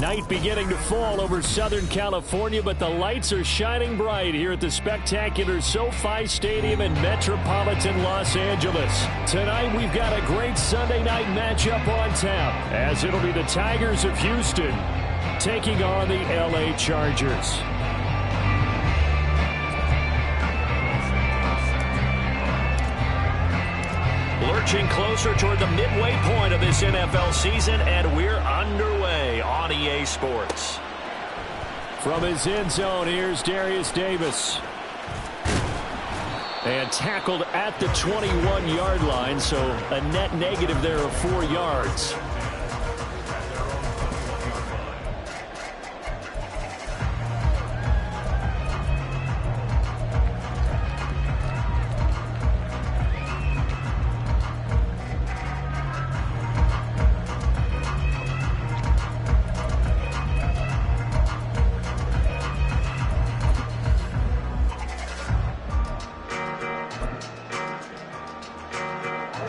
Night beginning to fall over Southern California, but the lights are shining bright here at the spectacular SoFi Stadium in metropolitan Los Angeles. Tonight, we've got a great Sunday night matchup on tap, as it'll be the Tigers of Houston taking on the LA Chargers. Lurching closer toward the midway point of this NFL season, and we're underway on EA Sports. From his end zone, here's Darius Davis. And tackled at the 21-yard line, so a net negative there of 4 yards.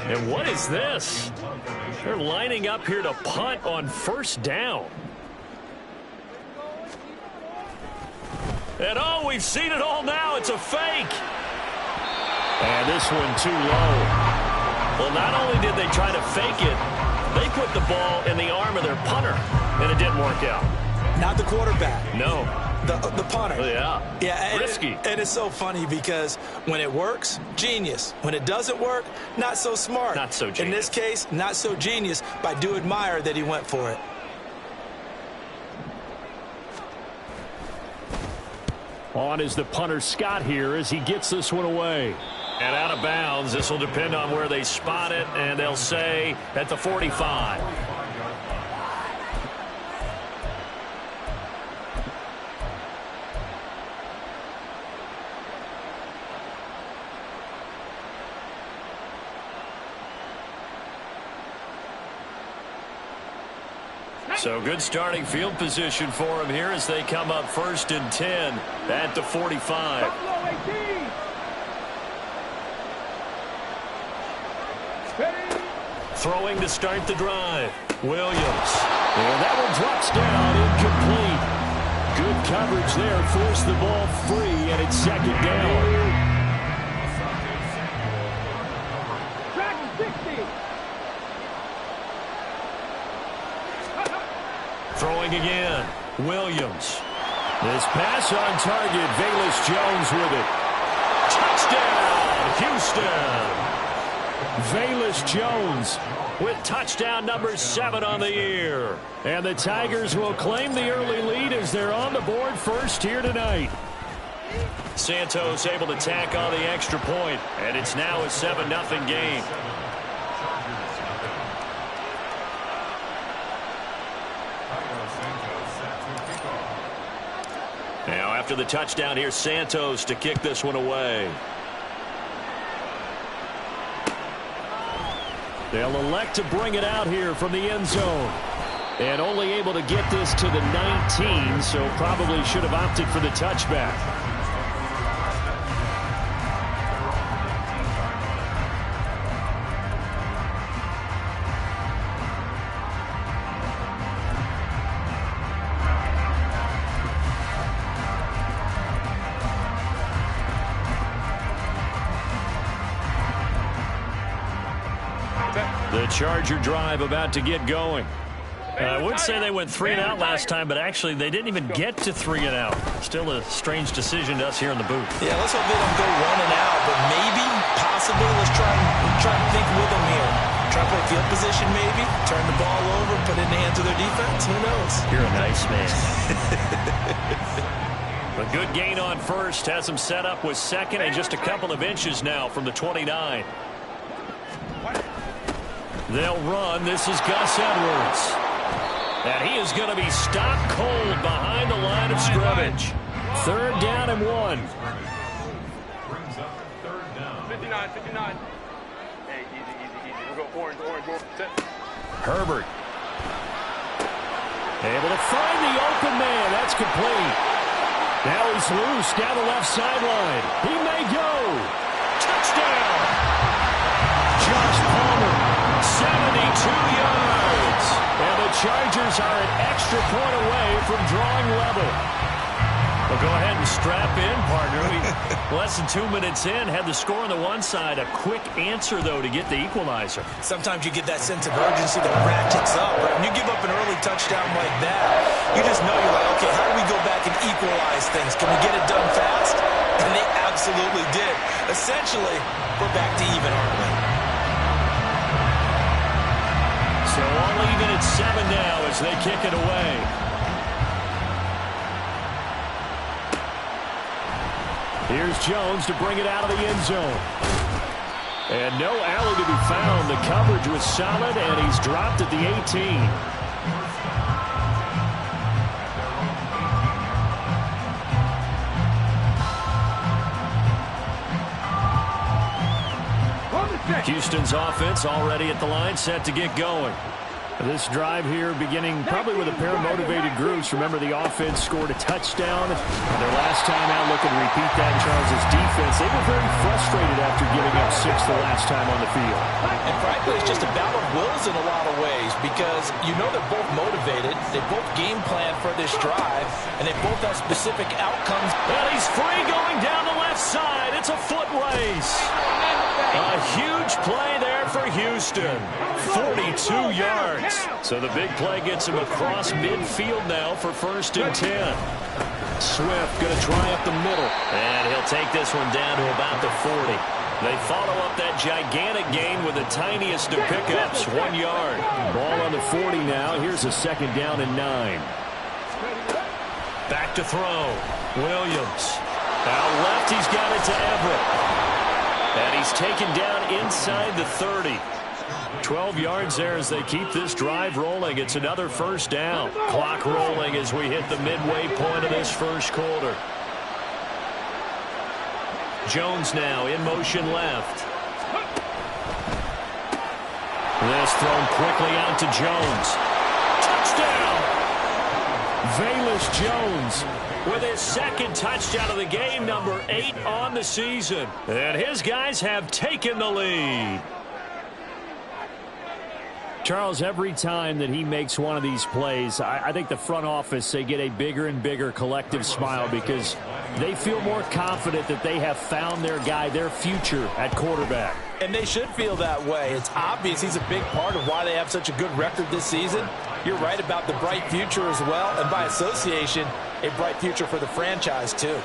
And what is this? They're lining up here to punt on first down. And oh, we've seen it all now. It's a fake. And this one too low. Well, not only did they try to fake it, they put the ball in the arm of their punter, and it didn't work out. Not the quarterback. No. The punter. Yeah. Yeah. Risky. And it's so funny because when it works, genius. When it doesn't work, not so smart. Not so genius. In this case, not so genius, but I do admire that he went for it. On is the punter Scott here as he gets this one away. And out of bounds. This will depend on where they spot it, and they'll say at the 45. So good starting field position for him here as they come up 1st and 10 at the 45. Throwing to start the drive. Williams. And that one drops down incomplete. Good coverage there. Forced the ball free, and it's 2nd down. Throwing again. Williams. This pass on target. Velus Jones with it. Touchdown, Houston. Velus Jones with touchdown number 7 on the year. And the Tigers will claim the early lead as they're on the board first here tonight. Santos able to tack on the extra point, and it's now a 7-0 game. Now after the touchdown, here's Santos to kick this one away. They'll elect to bring it out here from the end zone. And only able to get this to the 19, so probably should have opted for the touchback. The Charger drive about to get going. I would say they went 3 and out last time, but actually they didn't even get to 3 and out. Still a strange decision to us here in the booth. Yeah, let's hope they don't go 1 and out, but maybe, possibly, let's try and think with them here. Try to play field position maybe, turn the ball over, put it in the hands of their defense. Who knows? You're a nice man. A good gain on first has them set up with 2nd and just a couple of inches now from the 29. They'll run. This is Gus Edwards. And he is going to be stopped cold behind the line of scrimmage. 3rd down and 1. 59. Hey, easy. We'll go orange. Herbert. Able to find the open man. That's complete. Now he's loose down the left sideline. He may go. Touchdown. Josh Palmer, 72 yards. And the Chargers are an extra point away from drawing level. Well, go ahead and strap in, partner. Less than 2 minutes in, had the score on the one side. A quick answer, though, to get the equalizer. Sometimes you get that sense of urgency that ratchets up, right? When you give up an early touchdown like that, you just know you're like, okay, how do we go back and equalize things? Can we get it done fast? And they absolutely did. Essentially, we're back to even, aren't we? So all even at 7 now as they kick it away. Here's Jones to bring it out of the end zone. And no alley to be found. The coverage was solid, and he's dropped at the 18. Houston's offense already at the line, set to get going. This drive here beginning probably with a pair of motivated groups. Remember, the offense scored a touchdown. Their last time out, looking to repeat that in Charles' defense. They were very frustrated after giving up 6 the last time on the field. And frankly, it's just a battle of wills in a lot of ways because you know they're both motivated. They both game plan for this drive, and they both have specific outcomes. Well, he's free going down the left side. It's a foot race. A huge play there for Houston. 42 yards. So the big play gets him across midfield now for 1st and 10. Swift going to try up the middle. And he'll take this one down to about the 40. They follow up that gigantic gain with the tiniest of pickups, 1 yard. Ball on the 40 now. Here's a 2nd down and 9. Back to throw. Williams. Out left, he's got it to Everett. And he's taken down inside the 30. 12 yards there as they keep this drive rolling. It's another 1st down. Clock rolling as we hit the midway point of this 1st quarter. Jones now in motion left. This thrown quickly out to Jones. Touchdown! Velus Jones with his 2nd touchdown of the game, number 8 on the season. And his guys have taken the lead. Charles, every time that he makes one of these plays, I think the front office, they get a bigger and bigger collective smile because they feel more confident that they have found their guy, their future at quarterback. And they should feel that way. It's obvious he's a big part of why they have such a good record this season. You're right about the bright future as well, and by association, a bright future for the franchise too.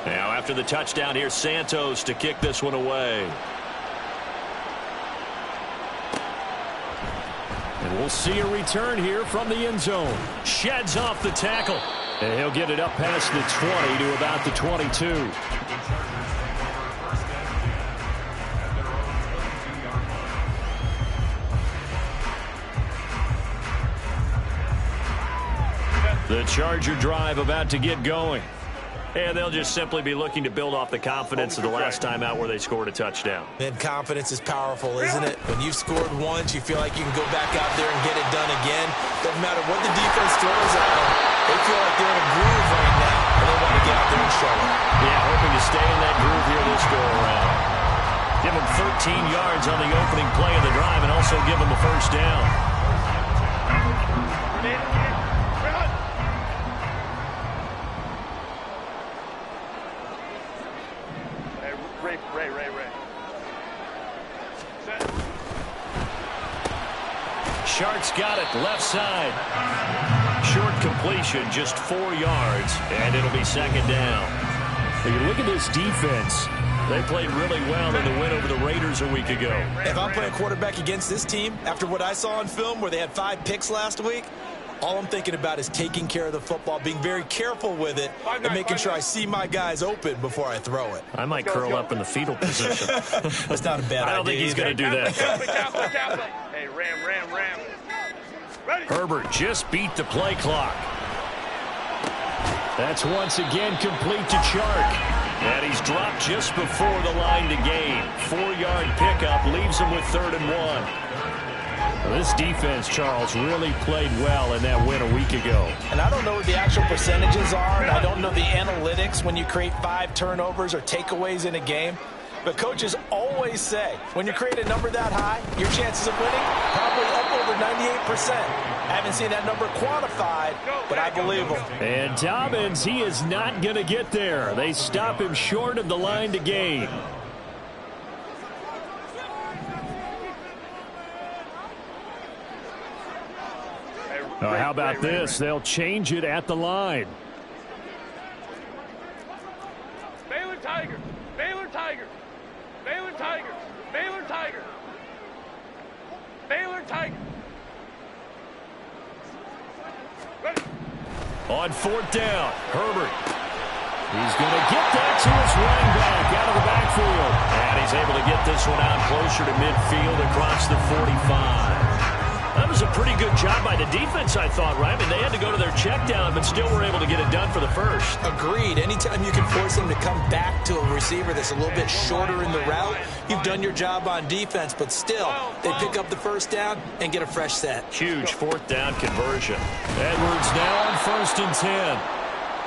Now after the touchdown, here's Santos to kick this one away. And we'll see a return here from the end zone. Sheds off the tackle. And he'll get it up past the 20 to about the 22. The Charger drive about to get going. And they'll just simply be looking to build off the confidence of the last time out where they scored a touchdown. And confidence is powerful, isn't it? When you've scored once, you feel like you can go back out there and get it done again. Doesn't matter what the defense throws at them. They feel like they're in a groove right now, and they want to get out there and show it. Yeah, hoping to stay in that groove here this go-around. Give them 13 yards on the opening play of the drive and also give them a 1st down. Ray. Set. Sharks got it, left side. Short completion, just 4 yards, and it'll be 2nd down. When you look at this defense, they played really well in the win over the Raiders a week ago. If I'm playing quarterback against this team, after what I saw on film where they had 5 picks last week, all I'm thinking about is taking care of the football, being very careful with it, and making sure I see my guys open before I throw it. I might curl up in the fetal position. That's not a bad idea. I don't think he's going to do that. Hey, Ram. Ready? Herbert just beat the play clock. That's once again complete to Chark. And he's dropped just before the line to gain. 4-yard pickup leaves him with 3rd and 1. This defense, Charles, really played well in that win a week ago. And I don't know what the actual percentages are, and I don't know the analytics when you create 5 turnovers or takeaways in a game. But coaches always say, when you create a number that high, your chances of winning probably up over 98%. I haven't seen that number quantified, but I believe them. And Dobbins, he is not going to get there. They stop him short of the line to gain. How about this? They'll change it at the line. Baylor Tigers. Baylor Tigers. Baylor Tigers. Baylor Tigers. Baylor Tigers. Ready. On 4th down, Herbert. He's going to get that to his running back out of the backfield. And he's able to get this one out closer to midfield across the 45. That was a pretty good job by the defense, I thought, right? I mean, they had to go to their check down, but still were able to get it done for the first. Agreed. Anytime you can force them to come back to a receiver that's a little bit shorter in the route, you've done your job on defense, but still, they pick up the first down and get a fresh set. Huge 4th down conversion. Edwards now on 1st and 10.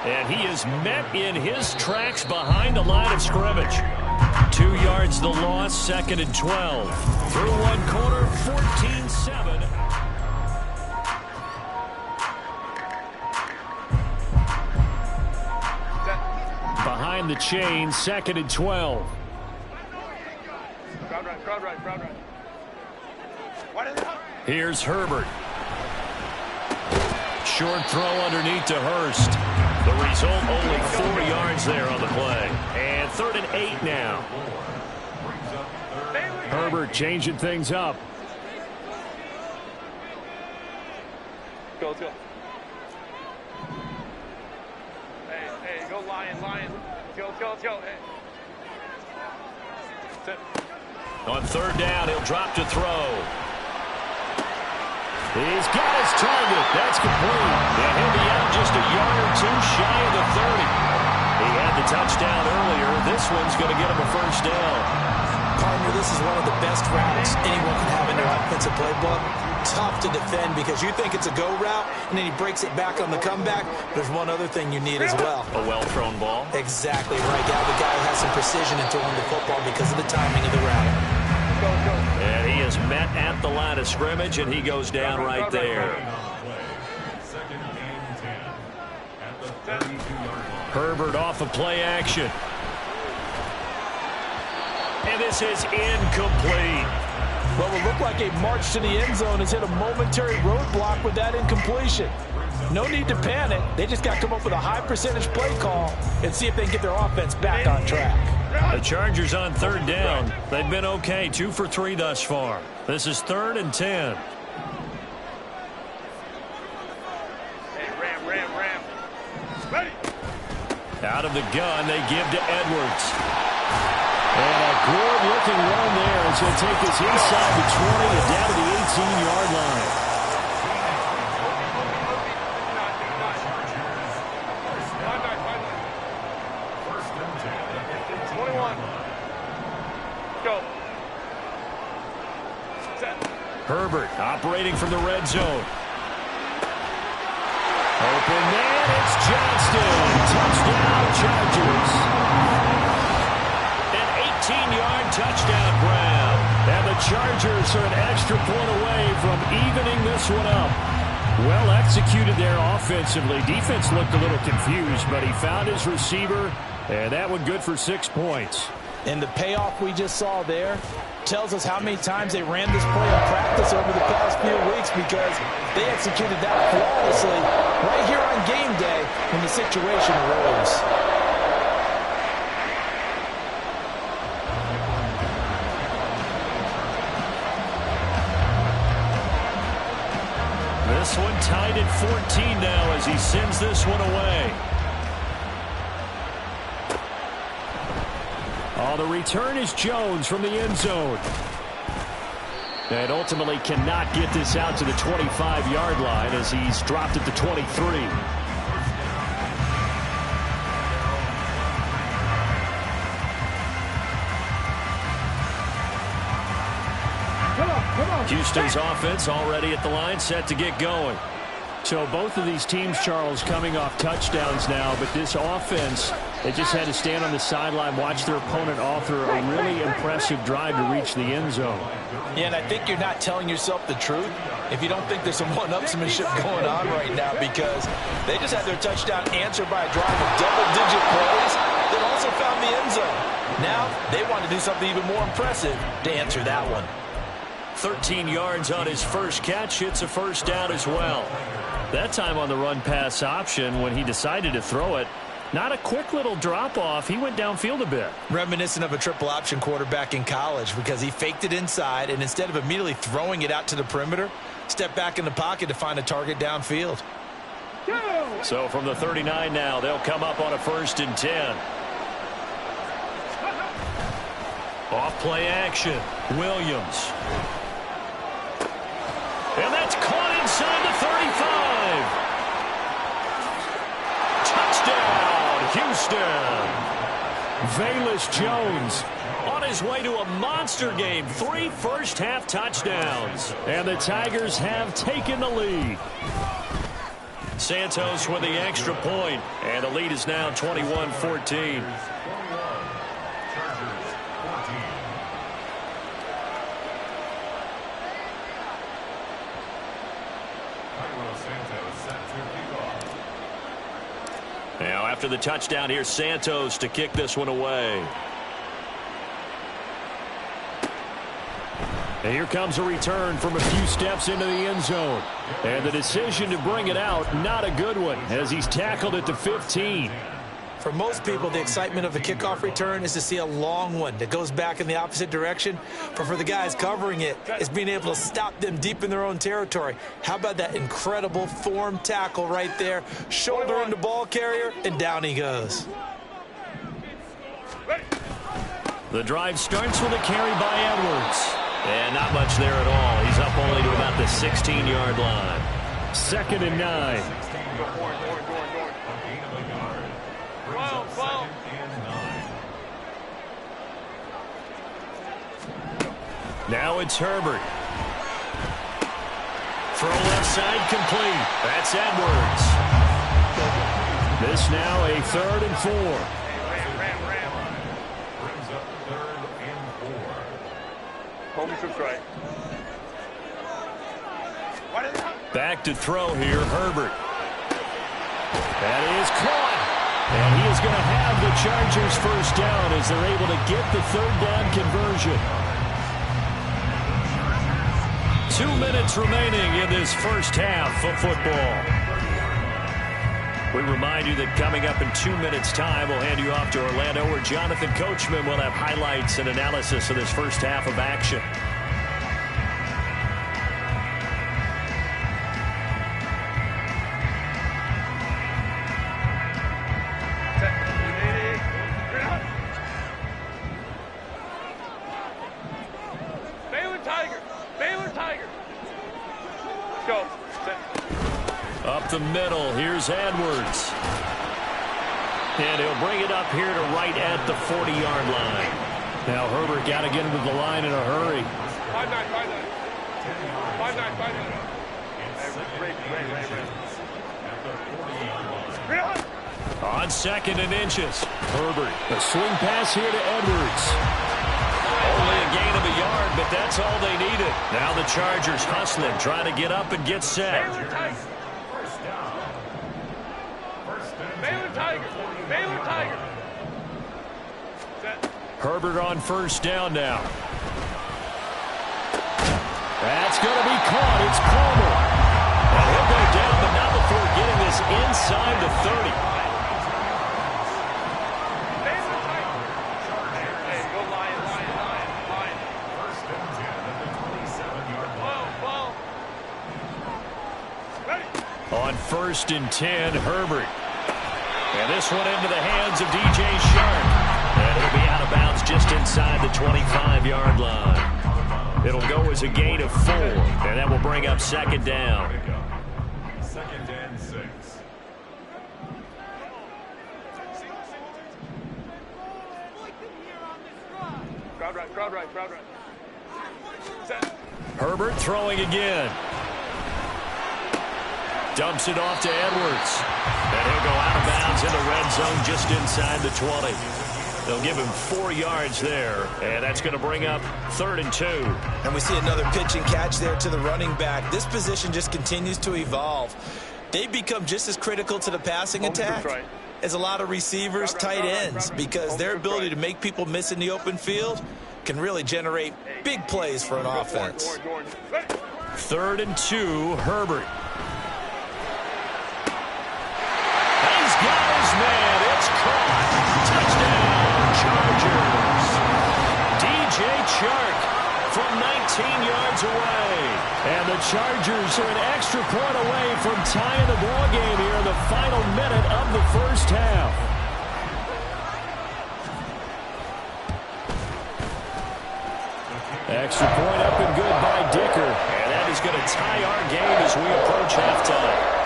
And he is met in his tracks behind the line of scrimmage. 2 yards the loss, 2nd and 12. Through one quarter, 14-7. Behind the chain, 2nd and 12. Crowd right, crowd right, crowd right. What is it? Here's Herbert. Short throw underneath to Hurst. The result, only 4 yards there on the play. And 3rd and 8 now. Herbert changing things up. Go, let's go. Hey, go Lion. Let's go. Hey. Sit. On 3rd down, he'll drop to throw. He's got his target. That's complete. And he'll be out just a yard or 2 shy of the 30. He had the touchdown earlier. This one's going to get him a first down. Partner, this is one of the best routes anyone can have in their offensive playbook. Tough to defend because you think it's a go route, and then he breaks it back on the comeback. There's one other thing you need as well. A well-thrown ball. Exactly right. The guy has some precision in throwing the football because of the timing of the route. Go. And he is met at the line of scrimmage, and he goes down right there. Herbert off of play action. And this is incomplete. Well, it looked like a march to the end zone has hit a momentary roadblock with that incompletion. No need to panic. They just got to come up with a high percentage play call and see if they can get their offense back on track. The Chargers on 3rd down. They've been okay, 2 for 3 thus far. This is 3rd and 10. Hey, Ram. Ready. Out of the gun, they give to Edwards. And a good-looking run there as he'll take us inside the 20 and down to the 18-yard line. Herbert operating from the red zone. Open man, it's Johnston. Touchdown, Chargers. An 18-yard touchdown grab. And the Chargers are an extra point away from evening this one up. Well executed there offensively. Defense looked a little confused, but he found his receiver, and that one good for 6 points. And the payoff we just saw there tells us how many times they ran this play in practice over the past few weeks because they executed that flawlessly right here on game day when the situation arose. This one tied at 14 now as he sends this one away. Oh, the return is Jones from the end zone. And ultimately cannot get this out to the 25-yard line as he's dropped at the 23. Come on. Houston's offense already at the line, set to get going. So both of these teams, Charles, coming off touchdowns now, but this offense, they just had to stand on the sideline, watch their opponent author a really impressive drive to reach the end zone. Yeah, and I think you're not telling yourself the truth if you don't think there's some one-upsmanship going on right now, because they just had their touchdown answered by a drive of double-digit plays that also found the end zone. Now they want to do something even more impressive to answer that one. 13 yards on his first catch. It's a first down as well. That time on the run-pass option when he decided to throw it. Not a quick little drop-off. He went downfield a bit. Reminiscent of a triple-option quarterback in college, because he faked it inside, and instead of immediately throwing it out to the perimeter, stepped back in the pocket to find a target downfield. So from the 39 now, they'll come up on a 1st and 10. Off-play action. Williams. And that's caught inside the 35. Touchdown, Houston. Velus Jones on his way to a monster game. 3 first-half touchdowns. And the Tigers have taken the lead. Santos with the extra point. And the lead is now 21-14. Now after the touchdown, here's Santos to kick this one away. And here comes a return from a few steps into the end zone. And the decision to bring it out, not a good one, as he's tackled at the 15. For most people, the excitement of a kickoff return is to see a long one that goes back in the opposite direction. But for the guys covering it, it's being able to stop them deep in their own territory. How about that incredible form tackle right there? Shoulder in the ball carrier, and down he goes. The drive starts with a carry by Edwards. And not much there at all. He's up only to about the 16-yard line. 2nd and 9. Now it's Herbert. Throw left side complete. That's Edwards. This now a 3rd and 4. Back to throw here, Herbert. That is caught. And he is going to have the Chargers first down as they're able to get the 3rd down conversion. 2 minutes remaining in this first half of football. We remind you that coming up in 2 minutes' time, we'll hand you off to Orlando, where Jonathan Coachman will have highlights and analysis of this first half of action. Up the middle, here's Edwards. And he'll bring it up here to right at the 40-yard line. Now Herbert got to get into the line in a hurry. 5-9. On 2nd and inches. Herbert, a swing pass here to Edwards. Only a gain of a yard, but that's all they needed. Now the Chargers hustling, trying to get up and get set. Baylor Tiger. Herbert on first down now. That's going to be caught. It's Palmer. And he'll go down, but not before getting this inside the 30. Hey, go Lion. On 1st and 10, Herbert. And this one into the hands of DJ Shark. And he'll be out of bounds just inside the 25-yard line. It'll go as a gain of 4, and that will bring up 2nd down. 2nd and 6. Crowd right. Set. Herbert throwing again. Dumps it off to Edwards. And he'll go out of bounds in the red zone just inside the 20. They'll give him 4 yards there, and that's going to bring up 3rd and 2. And we see another pitch and catch there to the running back. This position just continues to evolve. They've become just as critical to the passing attack as a lot of receivers, tight ends, because their ability to make people miss in the open field can really generate big plays for an offense. 3rd and 2, Herbert. He's got his man. It's caught. Touchdown, Chargers. DJ Chark from 19 yards away. And the Chargers are an extra point away from tying the ball game here in the final minute of the first half. Extra point up and good by Dicker. And that is going to tie our game as we approach halftime.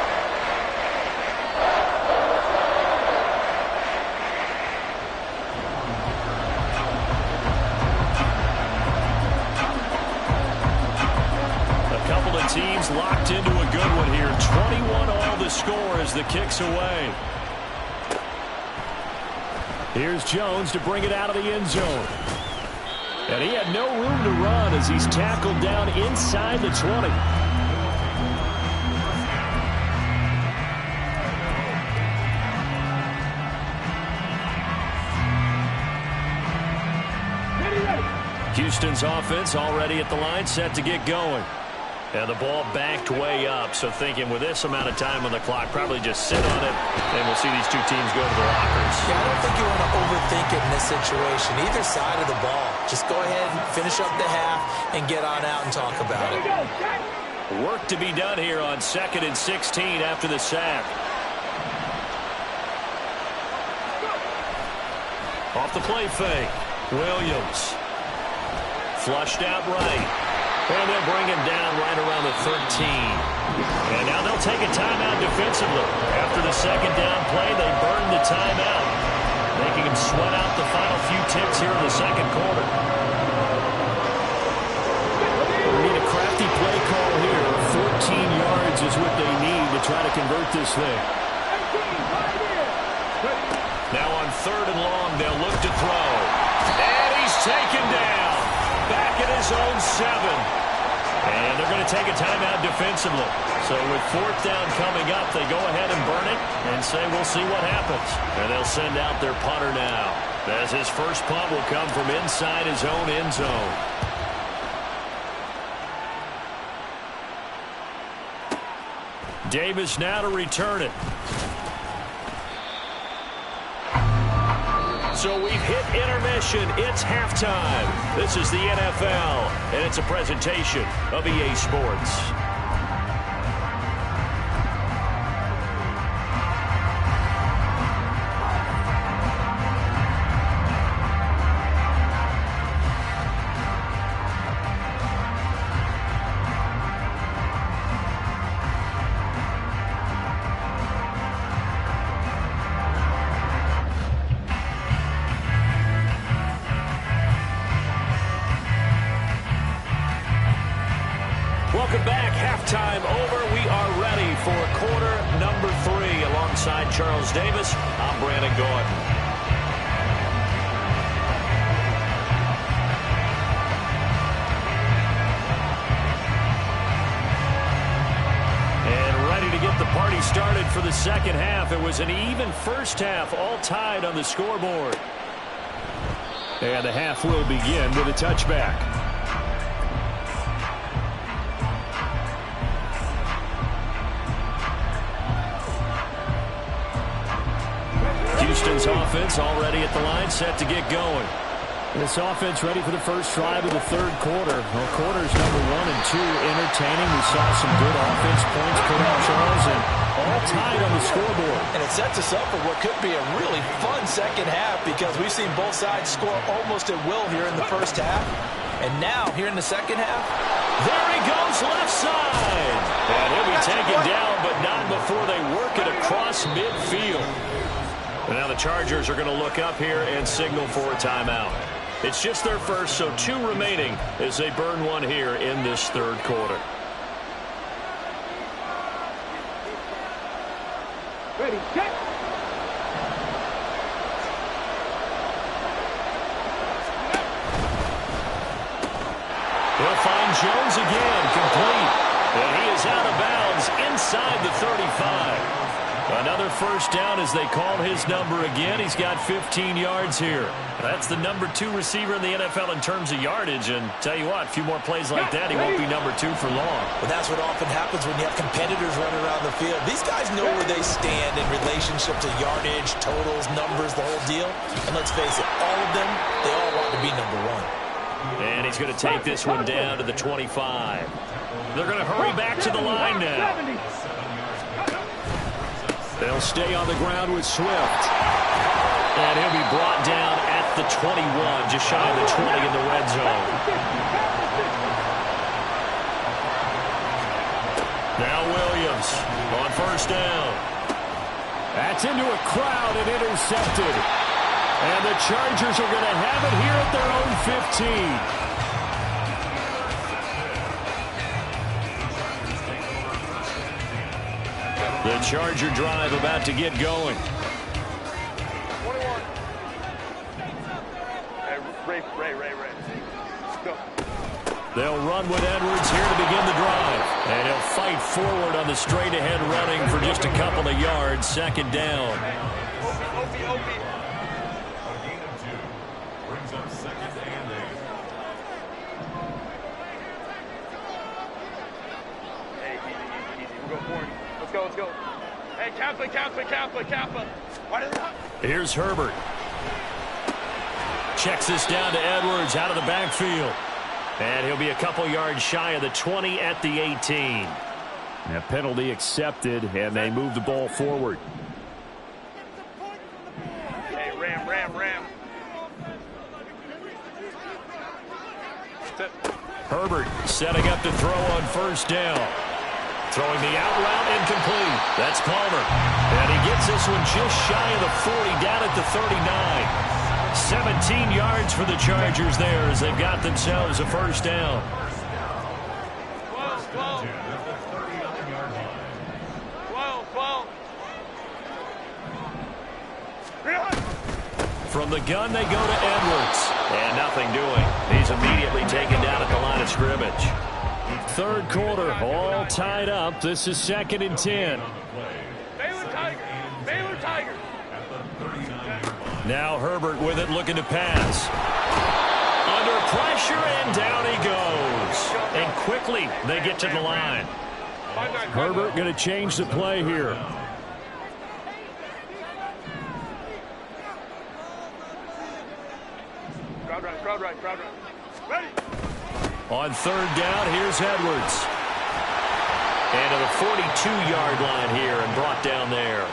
Teams locked into a good one here. 21 all the score as the kick's away. Here's Jones to bring it out of the end zone. And he had no room to run as he's tackled down inside the 20. Houston's offense already at the line, set to get going. And the ball backed way up, so thinking with this amount of time on the clock, probably just sit on it, and we'll see these two teams go to the lockers. Yeah, I don't think you want to overthink it in this situation. Either side of the ball. Just go ahead and finish up the half and get on out and talk about it. Work to be done here on 2nd and 16 after the sack. Off the play fake. Williams. Flushed out right. And they'll bring him down right around the 13. And now they'll take a timeout defensively. After the 2nd down play, they burn the timeout, making him sweat out the final few ticks here in the 2nd quarter. We need a crafty play call here. 14 yards is what they need to try to convert this thing. Now on 3rd and long, they'll look to throw. And he's taken down. Back at his own 7. And they're going to take a timeout defensively. So with 4th down coming up, they go ahead and burn it and say we'll see what happens. And they'll send out their punter now, as his first punt will come from inside his own end zone. Davis now to return it. So we've hit intermission. It's halftime. This is the NFL, and it's a presentation of EA Sports. Welcome back. Halftime over. We are ready for quarter number 3. Alongside Charles Davis, I'm Brandon Gordon. And ready to get the party started for the 2nd half. It was an even first half, all tied on the scoreboard. And the half will begin with a touchback. Houston's offense already at the line, set to get going. This offense ready for the first drive of the 3rd quarter. Well, quarters number 1 and 2 entertaining. We saw some good offense points put up, Charles, and all tied on the scoreboard. And it sets us up for what could be a really fun 2nd half, because we've seen both sides score almost at will here in the first half. And now, here in the 2nd half, there he goes, left side. And he'll be taken down, but not before they work it across midfield. And now the Chargers are going to look up here and signal for a timeout. It's just their first, so 2 remaining as they burn one here in this third quarter. Ready, set. They'll find Jones again, complete. And he is out of bounds inside the 35. Another first down as they call his number again. He's got 15 yards here. That's the number 2 receiver in the NFL in terms of yardage. And tell you what, a few more plays like that, he won't be number 2 for long. Well, that's what often happens when you have competitors running around the field. These guys know where they stand in relationship to yardage, totals, numbers, the whole deal. And let's face it, all of them, they all want to be number 1. And he's going to take this one down to the 25. They're going to hurry back to the line now. They'll stay on the ground with Swift. And he'll be brought down at the 21, just shy of the 20 in the red zone. Now Williams on first down. That's into a crowd and intercepted. And the Chargers are going to have it here at their own 15. The Charger drive about to get going. 21. Hey, Ray. Let's go. They'll run with Edwards here to begin the drive. And he'll fight forward on the straight-ahead running for just a couple of yards. Second down. OP. A gain of 2. Brings up 2nd and 8. Hey, easy. We'll go forward. Let's go. Hey, Kappa. Why did that? Here's Herbert. Checks this down to Edwards out of the backfield. And he'll be a couple yards shy of the 20 at the 18. A penalty accepted, and they move the ball forward. Hey, Ram. Herbert setting up to throw on first down. Throwing the out route incomplete. That's Palmer. And he gets this one just shy of the 40, down at the 39. 17 yards for the Chargers there as they've got themselves a first down. 12. 12. From the gun, they go to Edwards. And nothing doing. He's immediately taken down at the line of scrimmage. Third quarter, all tied up. This is 2nd and 10. Baylor Tiger. Now Herbert with it, looking to pass. Under pressure, and down he goes. And quickly, they get to the line. Herbert going to change the play here. Crowd right. Ready. On third down, here's Edwards. And to the 42-yard line here and brought down there.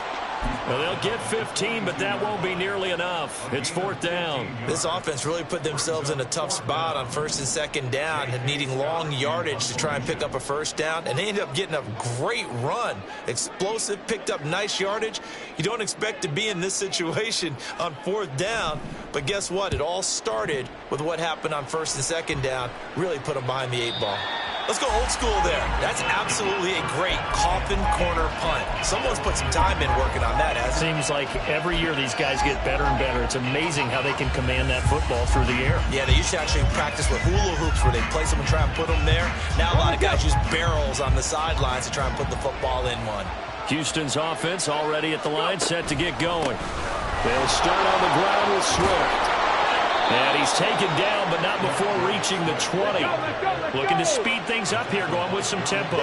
Well, they'll get 15, but that won't be nearly enough. It's 4th down. This offense really put themselves in a tough spot on 1st and 2nd down, and needing long yardage to try and pick up a first down, and they ended up getting a great run. Explosive, picked up nice yardage. You don't expect to be in this situation on 4th down, but guess what? It all started with what happened on 1st and 2nd down. Really put them behind the 8 ball. Let's go old school there. That's absolutely a great coffin corner punt. Someone's put some time in working on that, hasn't it? Seems like every year these guys get better and better. It's amazing how they can command that football through the air. Yeah, they used to actually practice with hula hoops where they place them and try and put them there. Now a lot of guys use barrels on the sidelines to try and put the football in one. Houston's offense already at the line, set to get going. They'll start on the ground with Swift. And he's taken down, but not before reaching the 20. Looking to speed things up here, going with some tempo.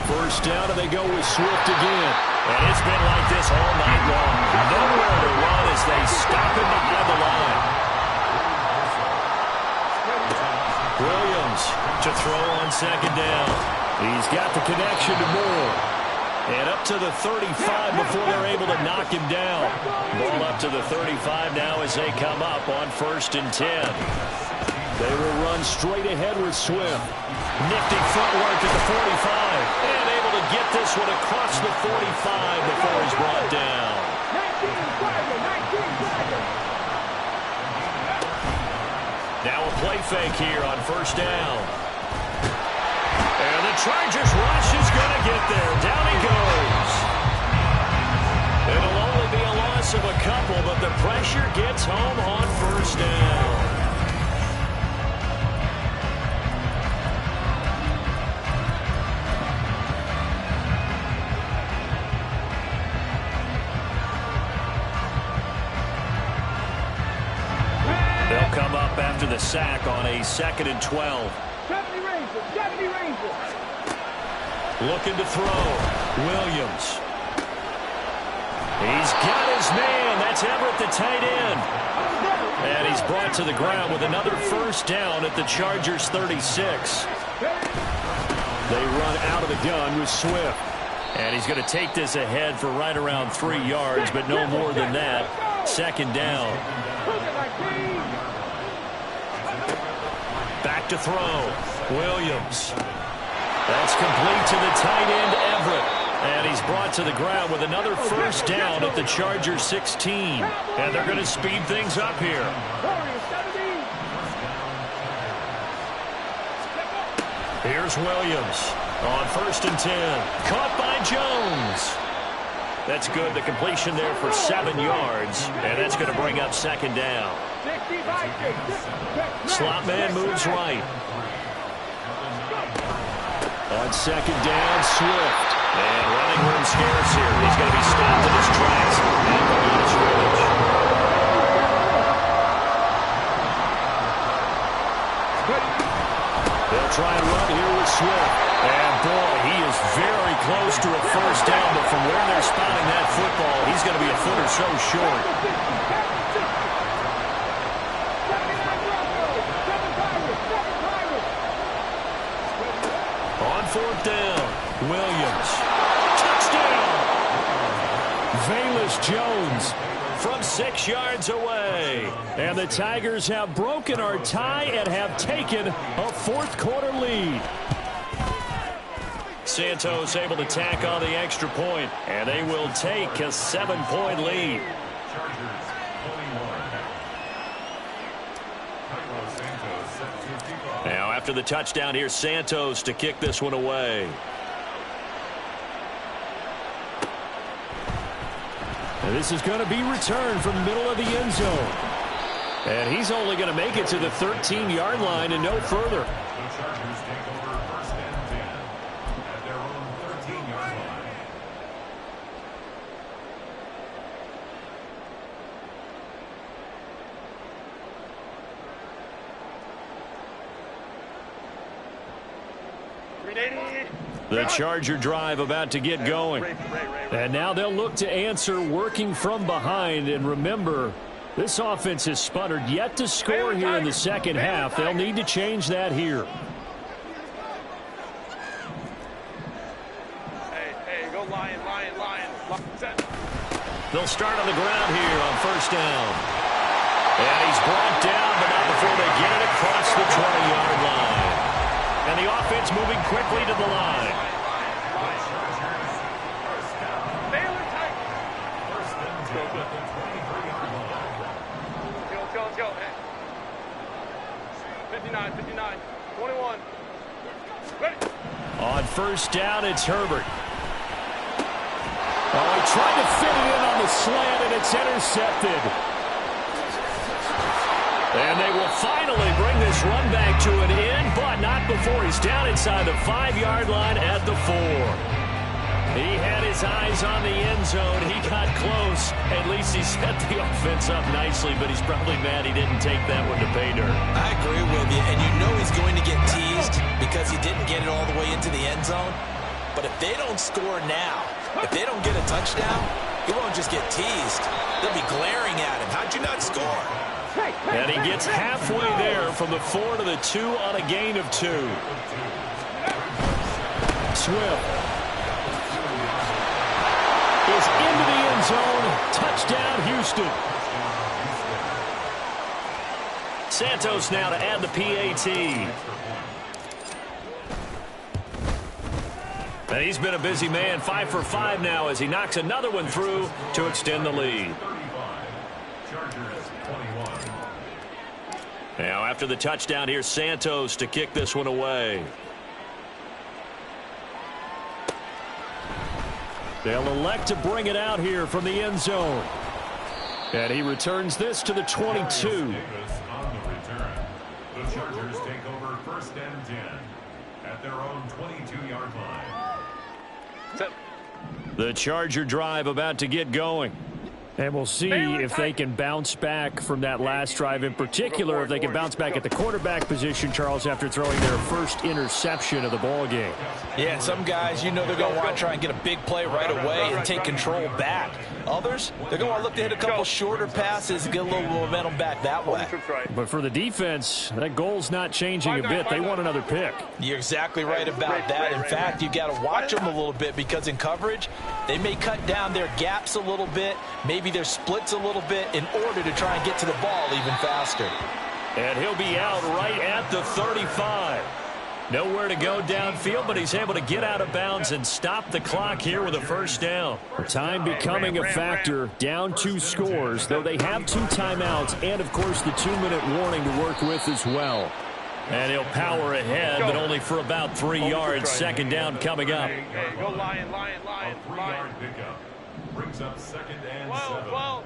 First down, and they go with Swift again. And it's been like this all night long. Nowhere to run as they stop him behind the line. Williams to throw on second down. He's got the connection to Moore. And up to the 35 before they're able to knock him down. Ball up to the 35 now as they come up on 1st and 10. They will run straight ahead with Swift. Nifty footwork at the 45. And able to get this one across the 45 before he's brought down. Now a play fake here on first down. And the Chargers rush is going to get there. Down he goes. It'll only be a loss of a couple, but the pressure gets home on first down. They'll come up after the sack on a 2nd and 12. 70 Rangers, 70 Rangers. Looking to throw. Williams. He's got his man. That's Everett, the tight end. And he's brought to the ground with another first down at the Chargers 36. They run out of the gun with Swift. And he's going to take this ahead for right around 3 yards, but no more than that. 2nd down. Back to throw. Williams. That's complete to the tight end, Everett. And he's brought to the ground with another first down at the Chargers 16. And they're going to speed things up here. Here's Williams on 1st and 10. Caught by Jones. That's good. The completion there for 7 yards. And that's going to bring up 2nd down. Slot man moves right. On 2nd down, Swift. And running room scarce here. He's going to be stopped in his tracks. And the line of scrimmage. They'll try and run here with Swift. And boy, he is very close to a first down. But from where they're spotting that football, he's going to be a foot or so short. On 4th down, Williams. Touchdown! Velus Jones from 6 yards away. And the Tigers have broken our tie and have taken a 4th quarter lead. Santos able to tack on the extra point, and they will take a 7-point lead. Now after the touchdown, here's Santos to kick this one away. And this is going to be returned from the middle of the end zone. And he's only going to make it to the 13-yard line and no further. The Chargers take over 1st and 10 at their own 13-yard line. The Charger drive about to get going. And now they'll look to answer working from behind. And remember, this offense has sputtered yet to score here in the second half. They'll need to change that here. Hey, go Lion. They'll start on the ground here on 1st down. And he's brought down, but not before they get it across the 20-yard line. And the offense moving quickly to the line. Let's go. Hey. 59, 21. Ready. On 1st down, it's Herbert. Oh, he tried to fit it in on the slant, and it's intercepted. And they will finally bring this run back to an end, but not before he's down inside the 5-yard line at the 4. He had his eyes on the end zone. He got close. At least he set the offense up nicely, but he's probably mad he didn't take that one to pay dirt. I agree with you, and you know he's going to get teased because he didn't get it all the way into the end zone. But if they don't score now, if they don't get a touchdown, he won't just get teased. They'll be glaring at him. How'd you not score? And he gets halfway there from the 4 to the 2 on a gain of 2. Swift is into the end zone. Touchdown, Houston. Santos now to add the PAT. And he's been a busy man, 5 for 5 now as he knocks another one through to extend the lead. Now after the touchdown, here's Santos to kick this one away. They'll elect to bring it out here from the end zone. And he returns this to the 22. Davis on the return. The Chargers take over 1st and 10 at their own 22-yard line. Set. The Charger drive about to get going. And we'll see if they can bounce back from that last drive, in particular if they can bounce back at the quarterback position, Charles, after throwing their first interception of the ball game. Yeah, some guys, you know they're going to want to try and get a big play right away and take control back. Others, they're going to want to look to hit a couple shorter passes, get a little momentum back that way. But for the defense, that goal's not changing a bit. They want another pick. You're exactly right about that. In fact, you got to watch them a little bit because in coverage, they may cut down their gaps a little bit, maybe their splits a little bit in order to try and get to the ball even faster. And he'll be out right at the 35. Nowhere to go downfield, but he's able to get out of bounds and stop the clock here with a first down. Time becoming a factor, down 2 scores, though they have 2 timeouts and, of course, the 2-minute warning to work with as well. And he'll power ahead, but only for about 3 yards. Second down coming up. Hey, go Lion. A 3-yard pickup brings up 2nd and 7. 12.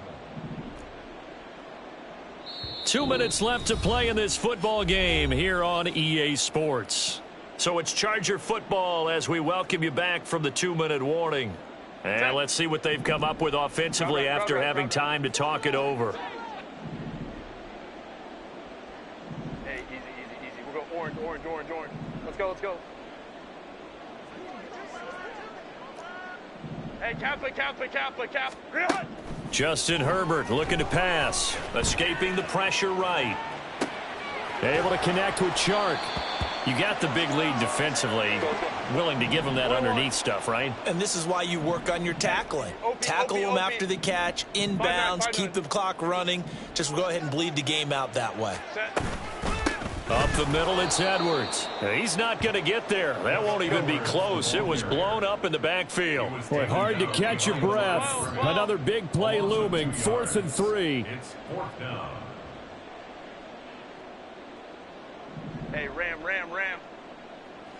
2 minutes left to play in this football game here on EA Sports. So it's Charger football as we welcome you back from the 2-minute warning. And let's see what they've come up with offensively after having time to talk it over. Hey, easy. We'll go orange. Let's go. Hey, cap. Real hot. Justin Herbert looking to pass, escaping the pressure right. Able to connect with Chark. You got the big lead defensively, willing to give him that underneath stuff, right? And this is why you work on your tackling. Tackle them after the catch, inbounds, keep the clock running. Just go ahead and bleed the game out that way. Set. Up the middle, it's Edwards. He's not going to get there. That won't even be close. It was blown up in the backfield. Boy, hard to catch your breath. Another big play looming. 4th and 3. It's 4th down. Hey, Ram.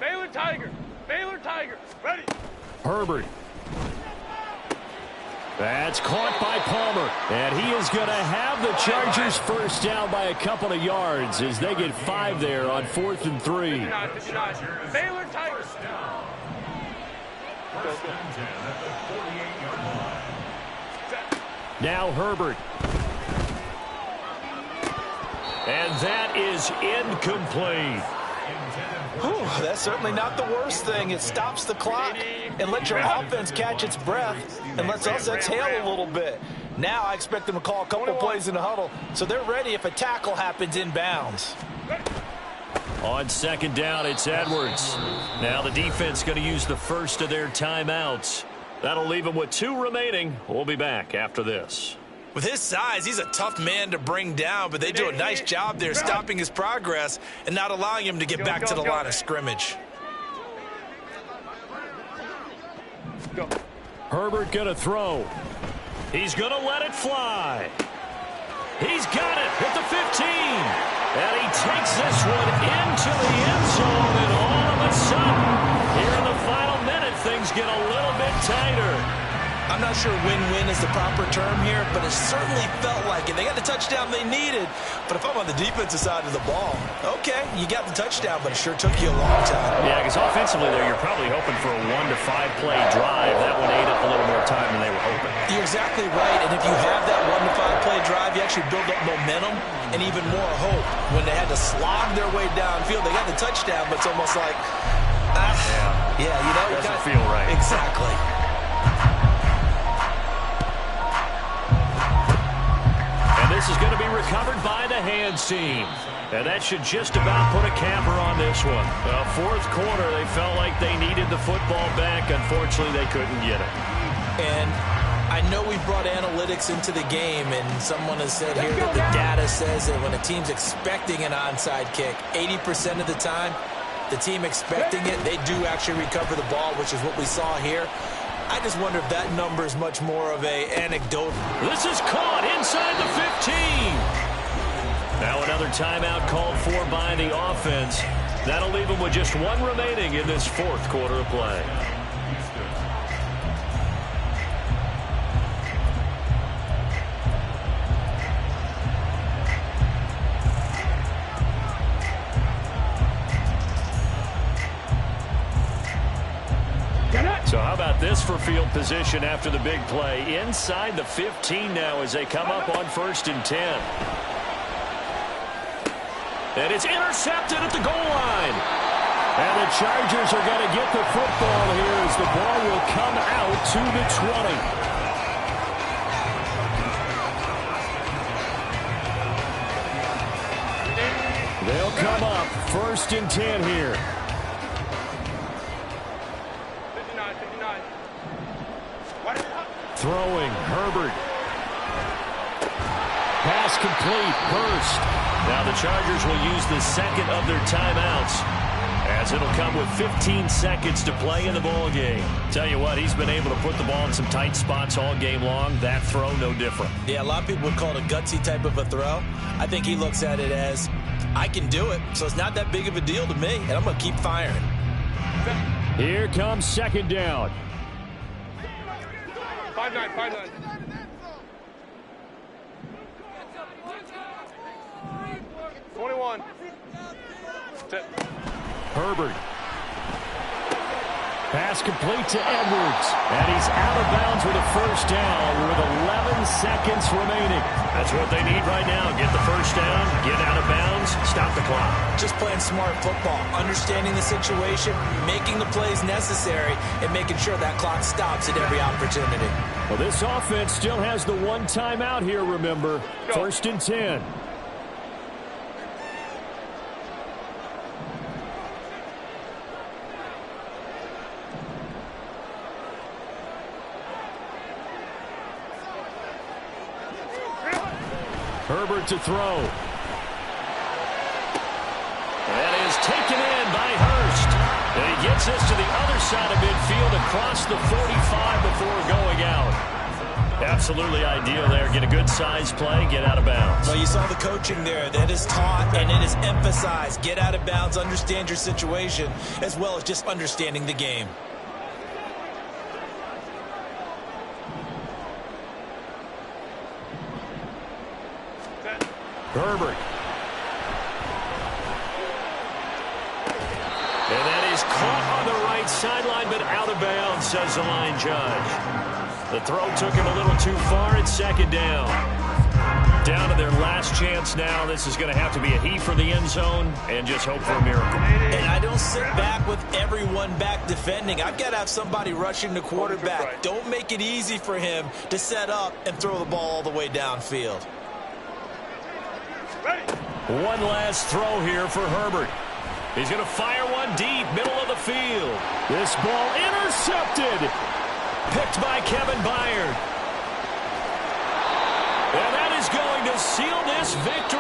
Baylor Tiger. Ready. Herbert. That's caught by Palmer. And he is going to have the Chargers first down by a couple of yards as they get 5 there on 4th and 3. 59. Baylor Tiger. First down. 1st and 10 at the 48-yard line. Now Herbert. And that is incomplete. Whew, that's certainly not the worst thing. It stops the clock and lets your offense catch its breath and lets us exhale a little bit. Now I expect them to call a couple of plays in the huddle so they're ready if a tackle happens inbounds. On 2nd down, it's Edwards. Now the defense going to use the first of their timeouts. That'll leave them with 2 remaining. We'll be back after this. With his size, he's a tough man to bring down, but they do a nice job there stopping his progress and not allowing him to get back to the line of scrimmage. Go. Herbert going to throw. He's going to let it fly. He's got it at the 15. And he takes this one into the end zone, and all of a sudden, here in the final minute, things get a little bit tighter. I'm not sure win-win is the proper term here, but it certainly felt like it. They got the touchdown they needed, but if I'm on the defensive side of the ball, okay, you got the touchdown, but it sure took you a long time. Yeah, because offensively there, you're probably hoping for a 1 to 5 play drive. That one ate up a little more time than they were hoping. You're exactly right, and if you have that 1 to 5 play drive, you actually build up momentum and even more hope. When they had to slog their way downfield, they got the touchdown, but it's almost like, yeah, you know, doesn't feel right. Exactly. This is going to be recovered by the hands team. And that should just about put a capper on this one. 4th quarter, they felt like they needed the football back. Unfortunately, they couldn't get it. And I know we brought analytics into the game, and someone has said here that the data says that when a team's expecting an onside kick, 80% of the time, the team expecting it, they do actually recover the ball, which is what we saw here. I just wonder if that number is much more of a anecdote. This is caught inside the 15. Now an another timeout called for by the offense. That'll leave them with just one remaining in this fourth quarter of play. So how about this for field position after the big play? Inside the 15 now as they come up on 1st and 10. And it's intercepted at the goal line. And the Chargers are going to get the football here as the ball will come out to the 20. They'll come up 1st and 10 here. Throwing, Herbert. Pass complete, Hurst. Now the Chargers will use the second of their timeouts as it'll come with 15 seconds to play in the ball game. Tell you what, he's been able to put the ball in some tight spots all game long. That throw, no different. Yeah, a lot of people would call it a gutsy type of a throw. I think he looks at it as, I can do it, so it's not that big of a deal to me, and I'm going to keep firing. Here comes 2nd down. 5-9, 5-9. Herbert. Pass complete to Edwards. And he's out of bounds with a 1st down with 11 seconds remaining. That's what they need right now. Get the 1st down, get out of bounds, stop the clock. Just playing smart football, understanding the situation, making the plays necessary, and making sure that clock stops at every opportunity. Well, this offense still has the one timeout here, remember. 1st and 10. Herbert to throw. That is taken in by Hurst. And he gets this to the other side of midfield across the 45 before going out. Absolutely ideal there. Get a good size play, get out of bounds. Well, you saw the coaching there. That is taught and it is emphasized. Get out of bounds, understand your situation, as well as just understanding the game. Herbert. And that is caught on the right sideline, but out of bounds, says the line judge. The throw took him a little too far. It's 2nd down. Down to their last chance now. This is going to have to be a heave for the end zone and just hope for a miracle. And I don't sit back with everyone back defending. I've got to have somebody rushing the quarterback. Don't make it easy for him to set up and throw the ball all the way downfield. One last throw here for Herbert. He's going to fire one deep, middle of the field. This ball intercepted. Picked by Kevin Byard. And that is going to seal this victory.